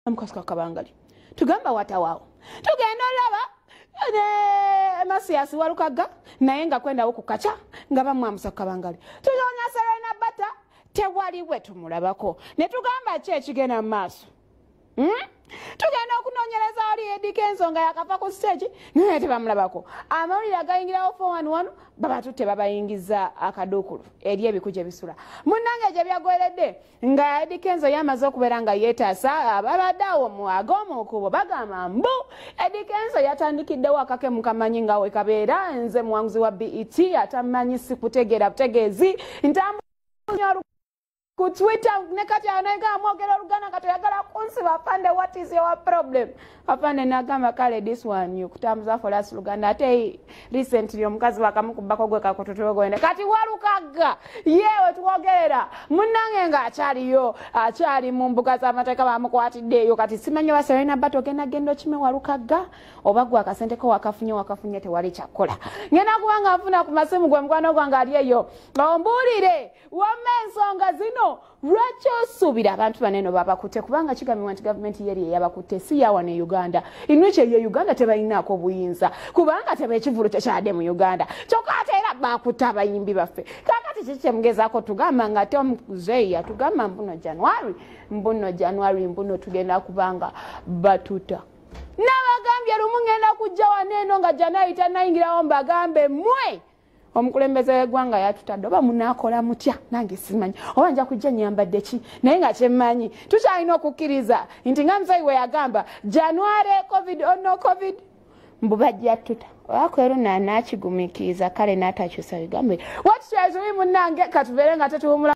Mukasika kabangali tugamba watawao tugenda olaba Masiasi walukaga naye nga kwenda okukacha nga bamwamusa kabangali tuyonya Serena Bata tewali we tumulabako ne tugamba ki ekigenda maaso tugenda okunonyereza ali Eddie Kenzo nga yakafa ku stage naye tebamulabako amawulire agayingirawo 411 baba tutte babayingiza akadukulu eri ebikuje bisula munnange gye byagweredde nga Eddie Kenzo yamaze okubeera nga yeetaasa ababaddeawo mu ag'omukubo bagamba mbu Eddie Kenzo yatandikiddewo akake mukamanyi nga we kabeera nze muwanguzi wa BET atamanyi sikutegeera butegeezi ntambunya ku Twitter ne kati anega amogera olugana kati yagala kunsiba afande what is your problem afande nagamba kale this one you kutambuza for us Luganda ate recently omukazi bakamukubako gwe kakototogo ende kati walukaga yewe tuwogerera munnange nga akyali mu mbuga z'amateeka bamukwatiddeeyo kati simanyi ba Serena Bata ogenda gendo kime walukaga oba gwe akasenteko wakafunye tewali kyakola ngenda kubanga afuna ku masimu gwe mukwano gwange ali eyo ombuulire wamma ensonga zino lwaki osuubira abantu baneno babakutte kubanga kigambibwa nti gavumenti yeri yabakutte si yawa ne Uganda inweche ye Uganda tebalinaako buyinza kubanga teba ekivulu tekyadde mu Uganda kyokka ate era bakutte abayimbi baffe kakati kiki kyemugezaako tugamba nga Tom Zeya tugamba mbuno January mbuno tugenda kubanga batuta nabagambye lumu ngenda kujja waneeno nga January tanayingirawo mbagambe mwe omukulembeze w'eggwanga yatutadde oba munaakola mutya nange simanyi oba nja kujja nyambadde ki naye nga kyemmanyi tukyalina okukkiriza nti nga musayi we yagamba January covid or no covid mbu bajja tuta olwako ero naakigumiikiriza kale n'atakyusa bigambo wati kyazuli munnange katubeere nga tetuwumula